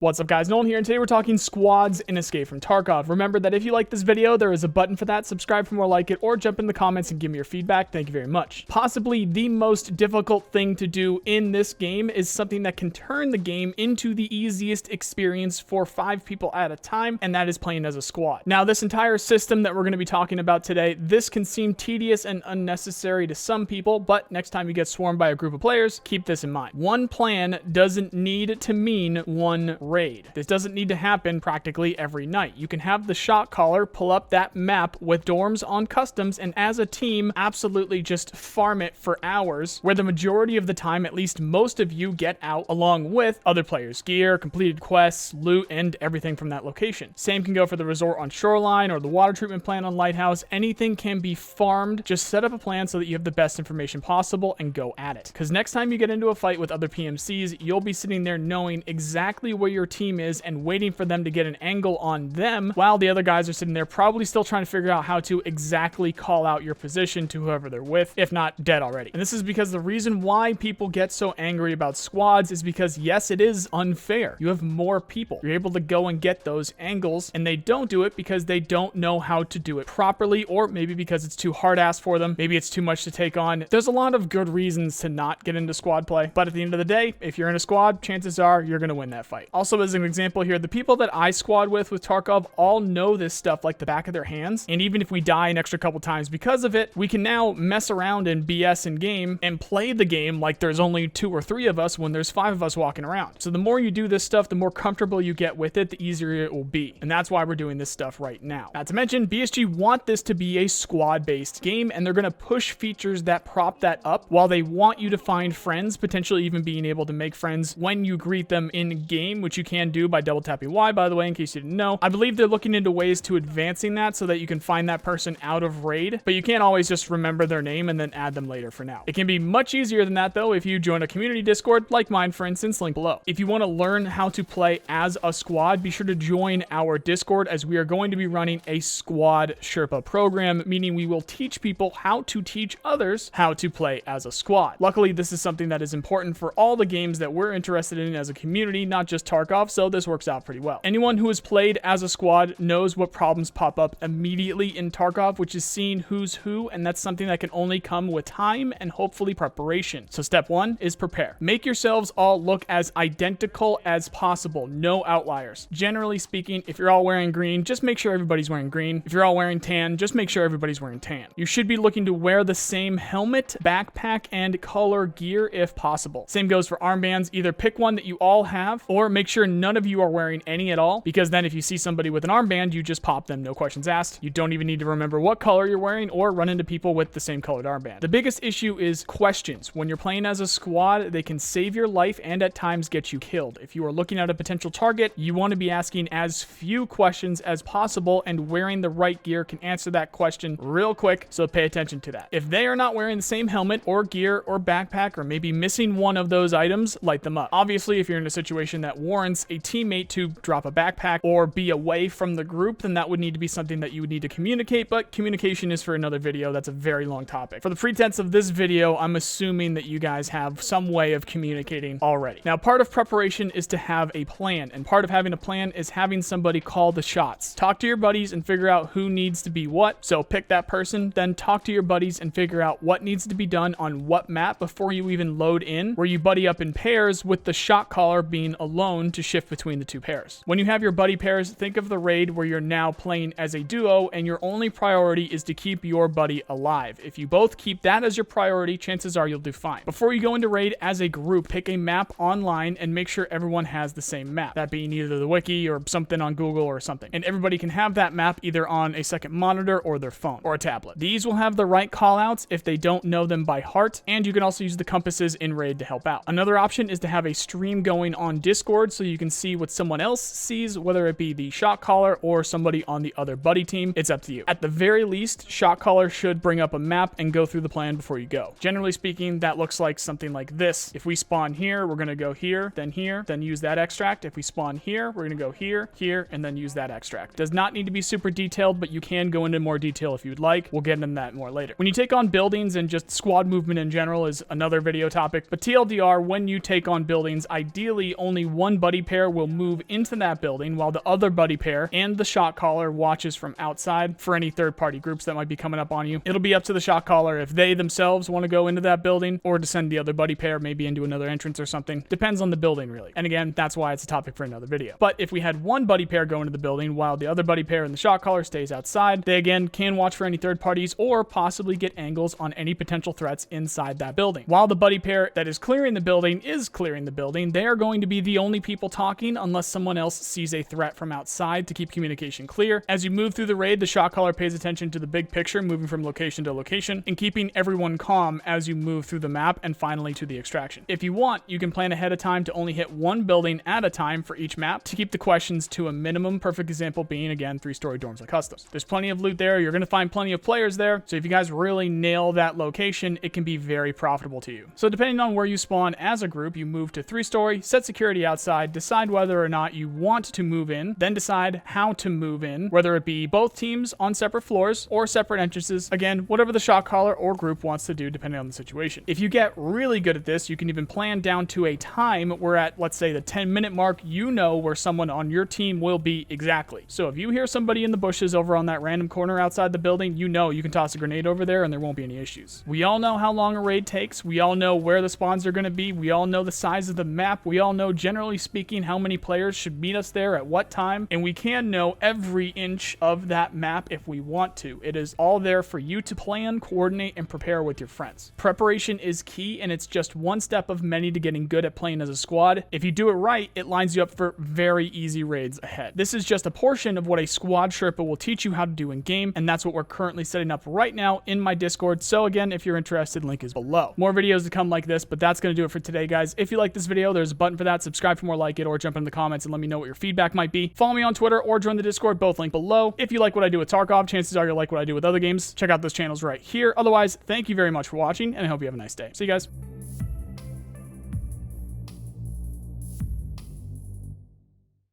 What's up guys, Nolan here, and today we're talking squads in Escape from Tarkov. Remember that if you like this video, there is a button for that, subscribe for more like it, or jump in the comments and give me your feedback. Thank you very much. Possibly the most difficult thing to do in this game is something that can turn the game into the easiest experience for 5 people at a time, and that is playing as a squad. Now, this entire system that we're going to be talking about today, this can seem tedious and unnecessary to some people, but next time you get swarmed by a group of players, keep this in mind. One plan doesn't need to mean one raid. This doesn't need to happen practically every night. You can have the shot caller pull up that map with dorms on customs, and as a team, absolutely just farm it for hours, where the majority of the time, at least most of you, get out along with other players' gear, completed quests, loot, and everything from that location. Same can go for the resort on Shoreline or the water treatment plant on Lighthouse. Anything can be farmed. Just set up a plan so that you have the best information possible and go at it. Because next time you get into a fight with other PMCs, you'll be sitting there knowing exactly where your team is and waiting for them to get an angle on them, while the other guys are sitting there probably still trying to figure out how to exactly call out your position to whoever they're with, if not dead already. And this is because the reason why people get so angry about squads is because, yes, it is unfair. You have more people. You're able to go and get those angles, and they don't do it because they don't know how to do it properly, or maybe because it's too hard ass for them. Maybe it's too much to take on. There's a lot of good reasons to not get into squad play, but at the end of the day, if you're in a squad, chances are you're going to win that fight. Also, as an example here, the people that I squad with Tarkov all know this stuff like the back of their hands, and even if we die an extra couple times because of it, we can now mess around and BS in game and play the game like there's only 2 or 3 of us when there's 5 of us walking around. So the more you do this stuff, the more comfortable you get with it, the easier it will be, and that's why we're doing this stuff right now. Not to mention, BSG want this to be a squad-based game, and they're going to push features that prop that up, while they want you to find friends, potentially even being able to make friends when you greet them in game, which you can do by double tapping Y, by the way, in case you didn't know. I believe they're looking into ways to advancing that so that you can find that person out of raid, but you can't always just remember their name and then add them later for now. It can be much easier than that though if you join a community Discord like mine, for instance, link below. If you want to learn how to play as a squad, be sure to join our Discord, as we are going to be running a squad Sherpa program, meaning we will teach people how to teach others how to play as a squad. Luckily, this is something that is important for all the games that we're interested in as a community, not just Tarkov, so this works out pretty well. Anyone who has played as a squad knows what problems pop up immediately in Tarkov, which is seeing who's who, and that's something that can only come with time and hopefully preparation. So step 1 is prepare. Make yourselves all look as identical as possible. No outliers. Generally speaking, if you're all wearing green, just make sure everybody's wearing green. If you're all wearing tan, just make sure everybody's wearing tan. You should be looking to wear the same helmet, backpack, and color gear if possible. Same goes for armbands. Either pick one that you all have, or make sure none of you are wearing any at all, because then if you see somebody with an armband, you just pop them, no questions asked. You don't even need to remember what color you're wearing or run into people with the same colored armband. The biggest issue is questions. When you're playing as a squad, they can save your life and at times get you killed. If you are looking at a potential target, you want to be asking as few questions as possible, and wearing the right gear can answer that question real quick, so pay attention to that. If they are not wearing the same helmet or gear or backpack, or maybe missing one of those items, light them up. Obviously, if you're in a situation that warrants a teammate to drop a backpack or be away from the group, then that would need to be something that you would need to communicate, but communication is for another video. That's a very long topic. For the pretense of this video, I'm assuming that you guys have some way of communicating already. Now, part of preparation is to have a plan, and part of having a plan is having somebody call the shots. Talk to your buddies and figure out who needs to be what, so pick that person, then talk to your buddies and figure out what needs to be done on what map before you even load in, where you buddy up in pairs, with the shot caller being alone to shift between the 2 pairs. When you have your buddy pairs, think of the raid where you're now playing as a duo and your only priority is to keep your buddy alive. If you both keep that as your priority, chances are you'll do fine. Before you go into raid as a group, pick a map online and make sure everyone has the same map, that being either the wiki or something on Google or something, and everybody can have that map either on a second monitor or their phone or a tablet. These will have the right callouts if they don't know them by heart, and you can also use the compasses in raid to help out. Another option is to have a stream going on Discord so you can see what someone else sees, whether it be the shot caller or somebody on the other buddy team. It's up to you. At the very least, shot caller should bring up a map and go through the plan before you go. Generally speaking, that looks like something like this. If we spawn here, we're going to go here, then use that extract. If we spawn here, we're going to go here, here, and then use that extract. Does not need to be super detailed, but you can go into more detail if you'd like. We'll get into that more later. When you take on buildings, and just squad movement in general is another video topic, but TLDR, when you take on buildings, ideally only one buddy buddy pair will move into that building while the other buddy pair and the shot caller watches from outside for any third-party groups that might be coming up on you. It'll be up to the shot caller if they themselves want to go into that building or to send the other buddy pair maybe into another entrance or something. Depends on the building, really. And again, that's why it's a topic for another video. But if we had one buddy pair go into the building while the other buddy pair and the shot caller stays outside, they again can watch for any third parties or possibly get angles on any potential threats inside that building. While the buddy pair that is clearing the building is clearing the building, they are going to be the only people talking unless someone else sees a threat from outside to keep communication clear. As you move through the raid, the shot caller pays attention to the big picture, moving from location to location and keeping everyone calm as you move through the map and finally to the extraction. If you want, you can plan ahead of time to only hit one building at a time for each map to keep the questions to a minimum. Perfect example being, again, 3-story dorms like customs. There's plenty of loot there. You're going to find plenty of players there. So if you guys really nail that location, it can be very profitable to you. So depending on where you spawn as a group, you move to 3-story, set security outside, decide whether or not you want to move in, then decide how to move in, whether it be both teams on separate floors or separate entrances. Again, whatever the shot caller or group wants to do depending on the situation. If you get really good at this, you can even plan down to a time where at, let's say, the 10-minute mark, you know where someone on your team will be exactly. So if you hear somebody in the bushes over on that random corner outside the building, you know you can toss a grenade over there and there won't be any issues. We all know how long a raid takes. We all know where the spawns are going to be. We all know the size of the map. We all know, generally speaking, how many players should meet us there at what time. And we can know every inch of that map if we want to. It is all there for you to plan, coordinate, and prepare with your friends. Preparation is key, and it's just one step of many to getting good at playing as a squad. If you do it right, it lines you up for very easy raids ahead. This is just a portion of what a squad Sherpa will teach you how to do in game, and that's what we're currently setting up right now in my Discord. So again, if you're interested, link is below. More videos to come like this, but that's going to do it for today, guys. If you like this video, there's a button for that. Subscribe for more like it, or jump in the comments and let me know what your feedback might be. Follow me on Twitter or join the Discord, both linked below. If you like what I do with Tarkov, chances are you'll like what I do with other games. Check out those channels right here. Otherwise, thank you very much for watching, and I hope you have a nice day. See you guys.